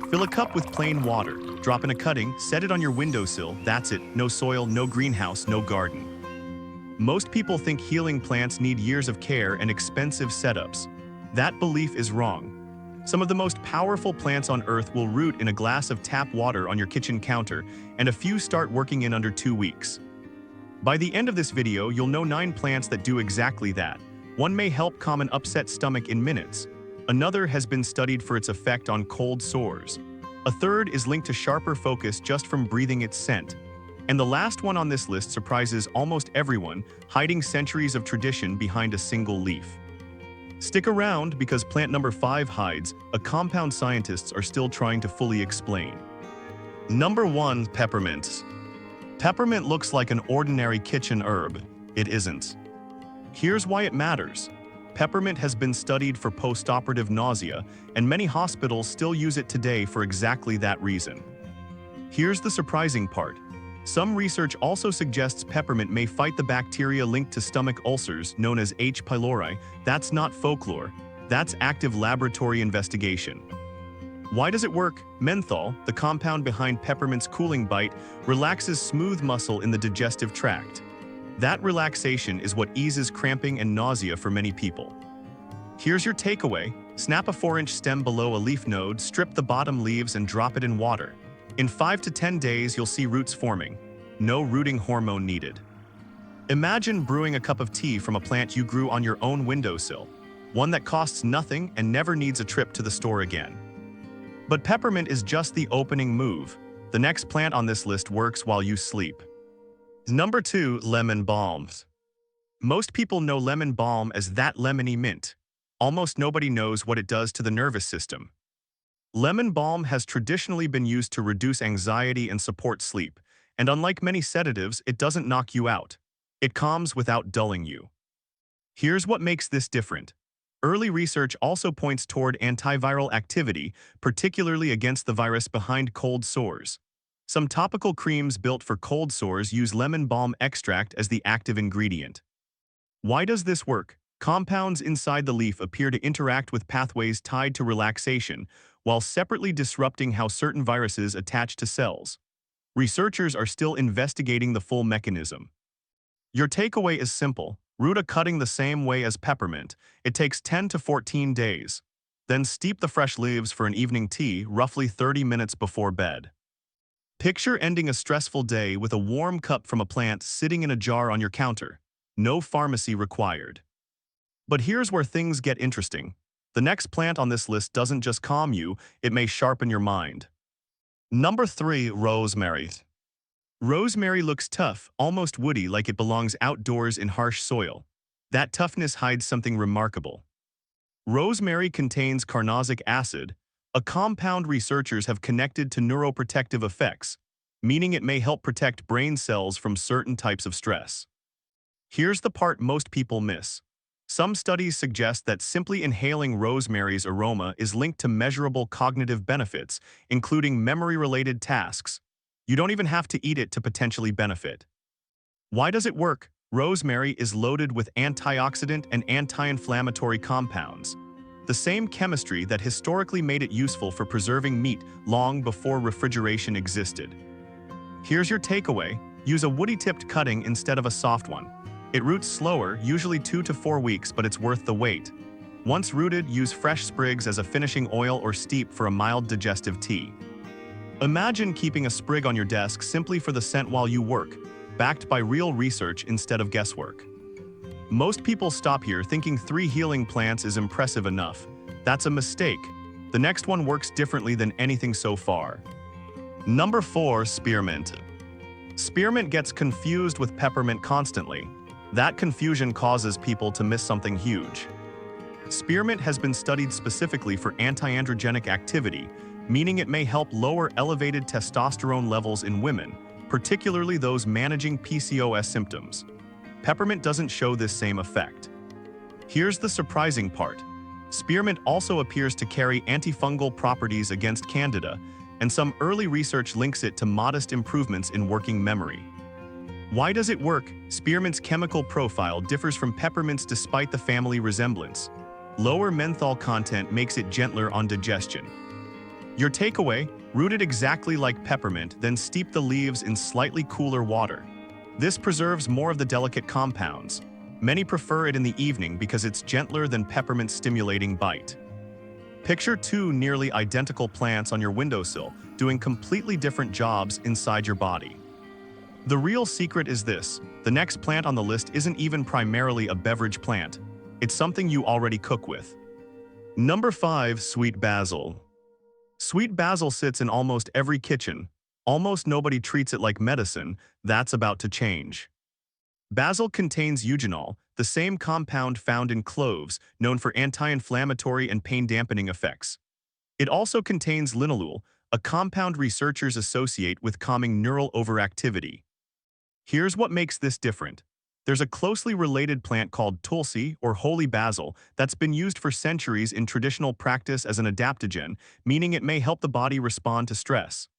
Fill a cup with plain water, drop in a cutting, set it on your windowsill, that's it, no soil, no greenhouse, no garden. Most people think healing plants need years of care and expensive setups. That belief is wrong. Some of the most powerful plants on earth will root in a glass of tap water on your kitchen counter, and a few start working in under 2 weeks. By the end of this video, you'll know 9 plants that do exactly that. One may help calm an upset stomach in minutes. Another has been studied for its effect on cold sores. A third is linked to sharper focus just from breathing its scent. And the last one on this list surprises almost everyone, hiding centuries of tradition behind a single leaf. Stick around because plant number 5 hides a compound scientists are still trying to fully explain. Number 1. Peppermint. Peppermint looks like an ordinary kitchen herb. It isn't. Here's why it matters. Peppermint has been studied for post-operative nausea, and many hospitals still use it today for exactly that reason. Here's the surprising part. Some research also suggests peppermint may fight the bacteria linked to stomach ulcers known as H. pylori. That's not folklore. That's active laboratory investigation. Why does it work? Menthol, the compound behind peppermint's cooling bite, relaxes smooth muscle in the digestive tract. That relaxation is what eases cramping and nausea for many people. Here's your takeaway. Snap a 4-inch stem below a leaf node, strip the bottom leaves and drop it in water. In 5 to 10 days, you'll see roots forming. No rooting hormone needed. Imagine brewing a cup of tea from a plant you grew on your own windowsill, one that costs nothing and never needs a trip to the store again. But peppermint is just the opening move. The next plant on this list works while you sleep. Number 2. Lemon balms. Most people know lemon balm as that lemony mint. Almost nobody knows what it does to the nervous system. Lemon balm has traditionally been used to reduce anxiety and support sleep, and unlike many sedatives, it doesn't knock you out. It calms without dulling you. Here's what makes this different. Early research also points toward antiviral activity, particularly against the virus behind cold sores. Some topical creams built for cold sores use lemon balm extract as the active ingredient. Why does this work? Compounds inside the leaf appear to interact with pathways tied to relaxation, while separately disrupting how certain viruses attach to cells. Researchers are still investigating the full mechanism. Your takeaway is simple. Root a cutting the same way as peppermint. It takes 10 to 14 days. Then steep the fresh leaves for an evening tea, roughly 30 minutes before bed. Picture ending a stressful day with a warm cup from a plant sitting in a jar on your counter. No pharmacy required. But here's where things get interesting. The next plant on this list doesn't just calm you, it may sharpen your mind. Number 3. Rosemary. Rosemary looks tough, almost woody, like it belongs outdoors in harsh soil. That toughness hides something remarkable. Rosemary contains carnosic acid, a compound researchers have connected to neuroprotective effects, meaning it may help protect brain cells from certain types of stress. Here's the part most people miss. Some studies suggest that simply inhaling rosemary's aroma is linked to measurable cognitive benefits, including memory-related tasks. You don't even have to eat it to potentially benefit. Why does it work? Rosemary is loaded with antioxidant and anti-inflammatory compounds. The same chemistry that historically made it useful for preserving meat long before refrigeration existed. Here's your takeaway. Use a woody-tipped cutting instead of a soft one. It roots slower, usually 2 to 4 weeks, but it's worth the wait. Once rooted, use fresh sprigs as a finishing oil or steep for a mild digestive tea. Imagine keeping a sprig on your desk simply for the scent while you work, backed by real research instead of guesswork. Most people stop here thinking 3 healing plants is impressive enough. That's a mistake. The next one works differently than anything so far. Number 4. Spearmint. Spearmint gets confused with peppermint constantly. That confusion causes people to miss something huge. Spearmint has been studied specifically for anti-androgenic activity, meaning it may help lower elevated testosterone levels in women, particularly those managing PCOS symptoms. Peppermint doesn't show this same effect. Here's the surprising part. Spearmint also appears to carry antifungal properties against Candida, and some early research links it to modest improvements in working memory. Why does it work? Spearmint's chemical profile differs from peppermint's despite the family resemblance. Lower menthol content makes it gentler on digestion. Your takeaway: root it exactly like peppermint, then steep the leaves in slightly cooler water. This preserves more of the delicate compounds. Many prefer it in the evening because it's gentler than peppermint's stimulating bite. Picture two nearly identical plants on your windowsill, doing completely different jobs inside your body. The real secret is this: the next plant on the list isn't even primarily a beverage plant. It's something you already cook with. Number 5. Sweet basil. Sweet basil sits in almost every kitchen. Almost nobody treats it like medicine. That's about to change. Basil contains eugenol, the same compound found in cloves, known for anti-inflammatory and pain-dampening effects. It also contains linalool, a compound researchers associate with calming neural overactivity. Here's what makes this different. There's a closely related plant called Tulsi, or holy basil, that's been used for centuries in traditional practice as an adaptogen, meaning it may help the body respond to stress.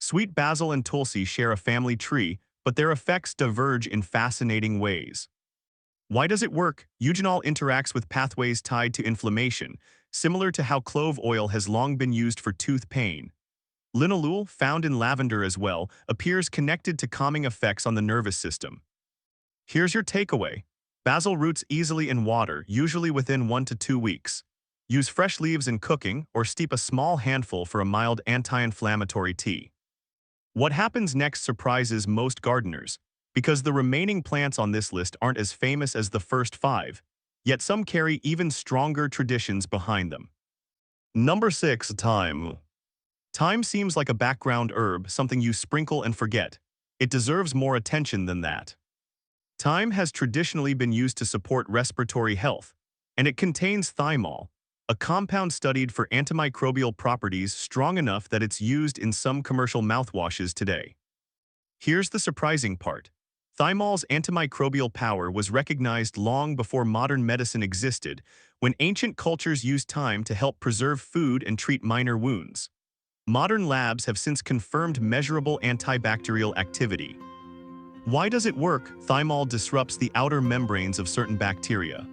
Sweet basil and Tulsi share a family tree, but their effects diverge in fascinating ways. Why does it work? Eugenol interacts with pathways tied to inflammation, similar to how clove oil has long been used for tooth pain. Linalool, found in lavender as well, appears connected to calming effects on the nervous system. Here's your takeaway. Basil roots easily in water, usually within 1 to 2 weeks. Use fresh leaves in cooking or steep a small handful for a mild anti-inflammatory tea. What happens next surprises most gardeners, because the remaining plants on this list aren't as famous as the first 5, yet some carry even stronger traditions behind them. Number 6. Thyme. Thyme seems like a background herb, something you sprinkle and forget. It deserves more attention than that. Thyme has traditionally been used to support respiratory health, and it contains thymol, a compound studied for antimicrobial properties strong enough that it's used in some commercial mouthwashes today. Here's the surprising part. Thymol's antimicrobial power was recognized long before modern medicine existed, when ancient cultures used thyme to help preserve food and treat minor wounds. Modern labs have since confirmed measurable antibacterial activity. Why does it work? Thymol disrupts the outer membranes of certain bacteria.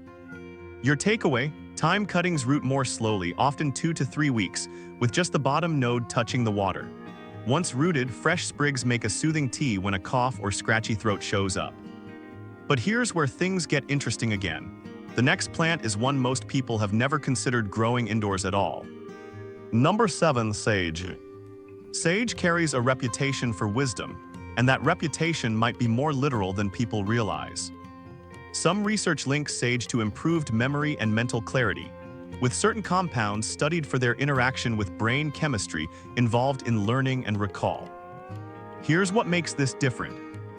Your takeaway: thyme cuttings root more slowly, often 2 to 3 weeks, with just the bottom node touching the water. Once rooted, fresh sprigs make a soothing tea when a cough or scratchy throat shows up. But here's where things get interesting again. The next plant is one most people have never considered growing indoors at all. Number 7. Sage. Sage carries a reputation for wisdom, and that reputation might be more literal than people realize. Some research links sage to improved memory and mental clarity, with certain compounds studied for their interaction with brain chemistry involved in learning and recall. Here's what makes this different.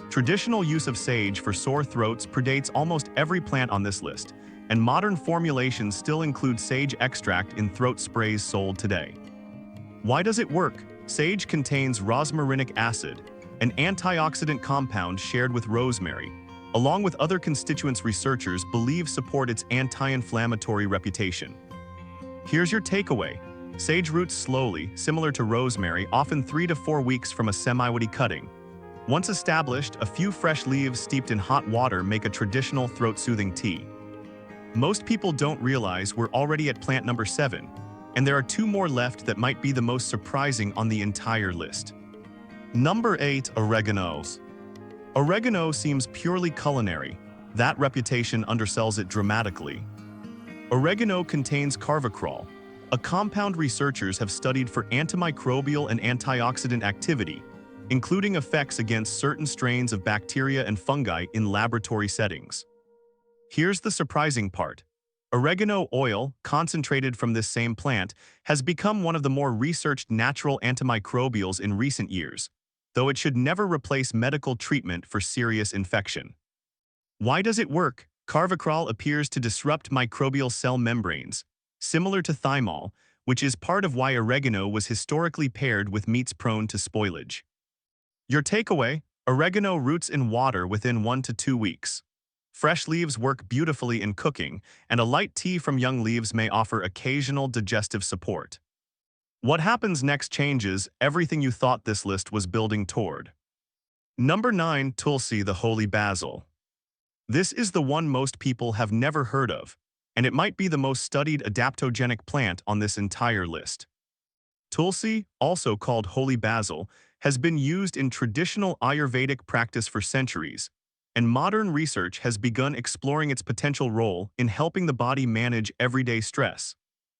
Traditional use of sage for sore throats predates almost every plant on this list, and modern formulations still include sage extract in throat sprays sold today. Why does it work? Sage contains rosmarinic acid, an antioxidant compound shared with rosemary, along with other constituents researchers believe support its anti-inflammatory reputation. Here's your takeaway. Sage roots slowly, similar to rosemary, often 3 to 4 weeks from a semi-woody cutting. Once established, a few fresh leaves steeped in hot water make a traditional throat-soothing tea. Most people don't realize we're already at plant number 7, and there are 2 more left that might be the most surprising on the entire list. Number 8. Oregano. Oregano seems purely culinary. That reputation undersells it dramatically. Oregano contains carvacrol, a compound researchers have studied for antimicrobial and antioxidant activity, including effects against certain strains of bacteria and fungi in laboratory settings. Here's the surprising part. Oregano oil, concentrated from this same plant, has become one of the more researched natural antimicrobials in recent years, though it should never replace medical treatment for serious infection. Why does it work? Carvacrol appears to disrupt microbial cell membranes, similar to thymol, which is part of why oregano was historically paired with meats prone to spoilage. Your takeaway: oregano roots in water within 1 to 2 weeks. Fresh leaves work beautifully in cooking, and a light tea from young leaves may offer occasional digestive support. What happens next changes everything you thought this list was building toward. Number 9. Tulsi, the holy basil. This is the one most people have never heard of, and it might be the most studied adaptogenic plant on this entire list. Tulsi, also called holy basil, has been used in traditional Ayurvedic practice for centuries, and modern research has begun exploring its potential role in helping the body manage everyday stress,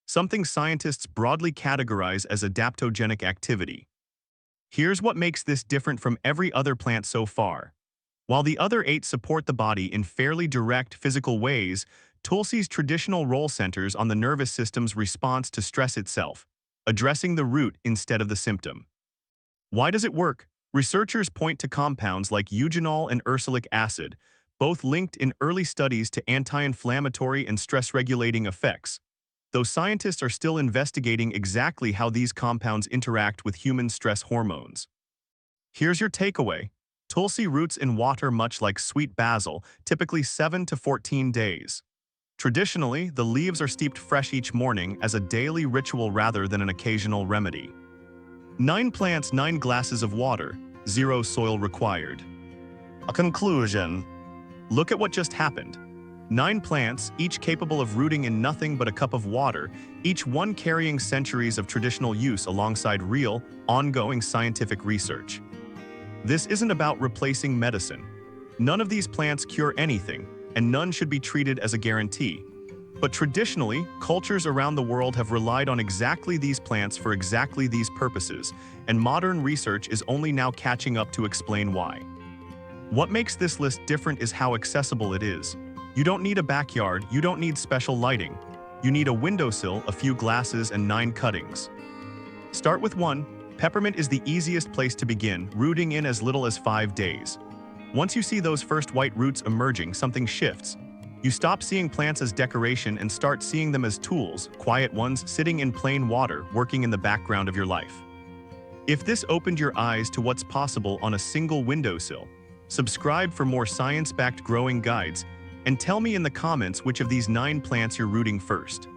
something scientists broadly categorize as adaptogenic activity. Here's what makes this different from every other plant so far. While the other 8 support the body in fairly direct physical ways, Tulsi's traditional role centers on the nervous system's response to stress itself, addressing the root instead of the symptom. Why does it work? Researchers point to compounds like eugenol and ursolic acid, both linked in early studies to anti-inflammatory and stress-regulating effects, though scientists are still investigating exactly how these compounds interact with human stress hormones. Here's your takeaway. Tulsi roots in water much like sweet basil, typically 7 to 14 days. Traditionally, the leaves are steeped fresh each morning as a daily ritual rather than an occasional remedy. 9 plants, 9 glasses of water, 0 soil required. A conclusion. Look at what just happened. 9 plants, each capable of rooting in nothing but a cup of water, each one carrying centuries of traditional use alongside real, ongoing scientific research. This isn't about replacing medicine. None of these plants cure anything, and none should be treated as a guarantee. But traditionally, cultures around the world have relied on exactly these plants for exactly these purposes, and modern research is only now catching up to explain why. What makes this list different is how accessible it is. You don't need a backyard, you don't need special lighting. You need a windowsill, a few glasses, and 9 cuttings. Start with 1. Peppermint is the easiest place to begin, rooting in as little as 5 days. Once you see those first white roots emerging, something shifts. You stop seeing plants as decoration and start seeing them as tools, quiet ones sitting in plain water, working in the background of your life. If this opened your eyes to what's possible on a single windowsill, subscribe for more science-backed growing guides, and tell me in the comments which of these 9 plants you're rooting first.